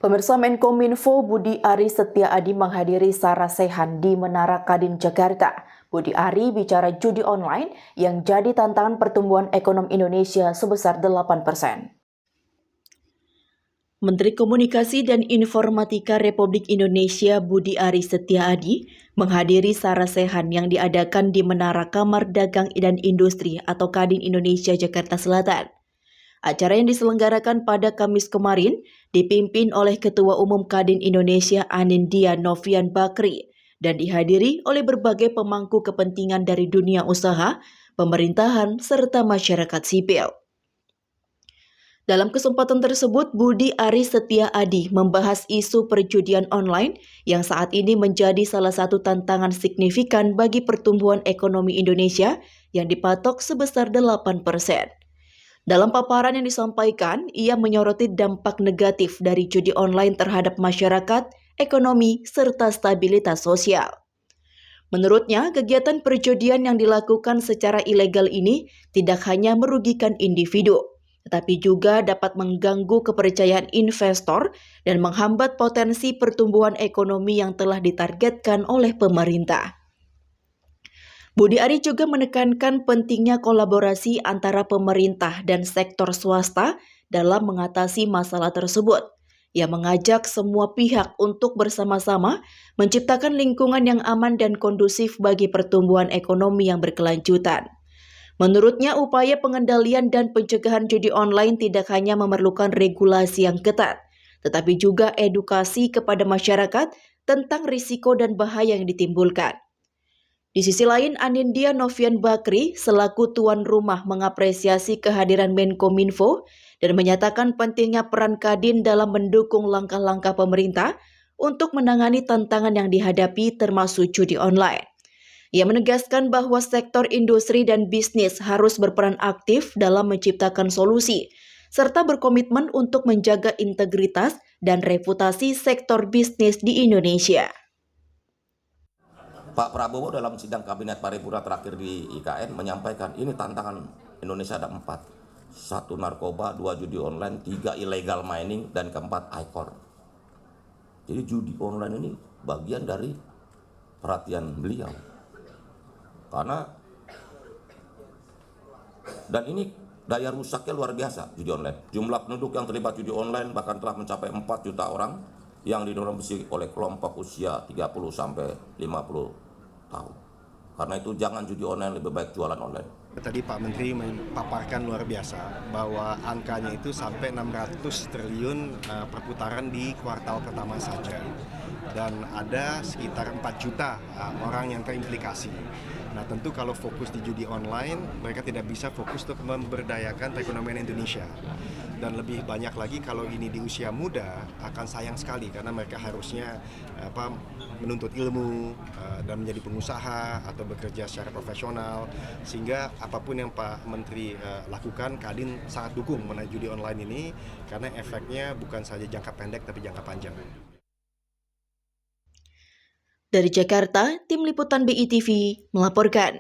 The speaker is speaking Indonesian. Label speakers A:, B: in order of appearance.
A: Pemirsa, Menkominfo Budi Ari Setiaadi menghadiri Sarasehan di Menara Kadin, Jakarta. Budi Ari bicara judi online yang jadi tantangan pertumbuhan ekonomi Indonesia sebesar 8%. Menteri Komunikasi dan Informatika Republik Indonesia Budi Ari Setiaadi menghadiri Sarasehan yang diadakan di Menara Kamar Dagang dan Industri atau Kadin Indonesia, Jakarta Selatan. Acara yang diselenggarakan pada Kamis kemarin dipimpin oleh Ketua Umum Kadin Indonesia Anindya Novian Bakri dan dihadiri oleh berbagai pemangku kepentingan dari dunia usaha, pemerintahan, serta masyarakat sipil. Dalam kesempatan tersebut, Budi Ari Setiaadi membahas isu perjudian online yang saat ini menjadi salah satu tantangan signifikan bagi pertumbuhan ekonomi Indonesia yang dipatok sebesar 8%. Dalam paparan yang disampaikan, ia menyoroti dampak negatif dari judi online terhadap masyarakat, ekonomi, serta stabilitas sosial. Menurutnya, kegiatan perjudian yang dilakukan secara ilegal ini tidak hanya merugikan individu, tetapi juga dapat mengganggu kepercayaan investor dan menghambat potensi pertumbuhan ekonomi yang telah ditargetkan oleh pemerintah. Budi Ari juga menekankan pentingnya kolaborasi antara pemerintah dan sektor swasta dalam mengatasi masalah tersebut. Ia mengajak semua pihak untuk bersama-sama menciptakan lingkungan yang aman dan kondusif bagi pertumbuhan ekonomi yang berkelanjutan. Menurutnya, upaya pengendalian dan pencegahan judi online tidak hanya memerlukan regulasi yang ketat, tetapi juga edukasi kepada masyarakat tentang risiko dan bahaya yang ditimbulkan. Di sisi lain, Anindya Novian Bakri selaku tuan rumah mengapresiasi kehadiran Menkominfo dan menyatakan pentingnya peran Kadin dalam mendukung langkah-langkah pemerintah untuk menangani tantangan yang dihadapi termasuk judi online. Ia menegaskan bahwa sektor industri dan bisnis harus berperan aktif dalam menciptakan solusi, serta berkomitmen untuk menjaga integritas dan reputasi sektor bisnis di Indonesia.
B: Pak Prabowo dalam sidang kabinet paripurna terakhir di IKN menyampaikan ini tantangan Indonesia ada 4. 1 narkoba, 2 judi online, 3 illegal mining, dan keempat ICOR. Jadi judi online ini bagian dari perhatian beliau. Karena dan ini daya rusaknya luar biasa judi online. Jumlah penduduk yang terlibat judi online bahkan telah mencapai 4 juta orang yang didominasi oleh kelompok usia 30 sampai 50 tahun. Karena itu jangan judi online, lebih baik jualan online.
C: Tadi Pak Menteri memaparkan luar biasa bahwa angkanya itu sampai 600 triliun perputaran di kuartal pertama saja. Dan ada sekitar 4 juta orang yang terimplikasi. Nah tentu kalau fokus di judi online, mereka tidak bisa fokus untuk memberdayakan perekonomian Indonesia. Dan lebih banyak lagi kalau ini di usia muda akan sayang sekali karena mereka harusnya menuntut ilmu dan menjadi pengusaha atau bekerja secara profesional, sehingga apapun yang Pak Menteri lakukan, Kadin sangat dukung mengenai judi online ini karena efeknya bukan saja jangka pendek tapi jangka panjang.
A: Dari Jakarta, Tim Liputan BITV melaporkan.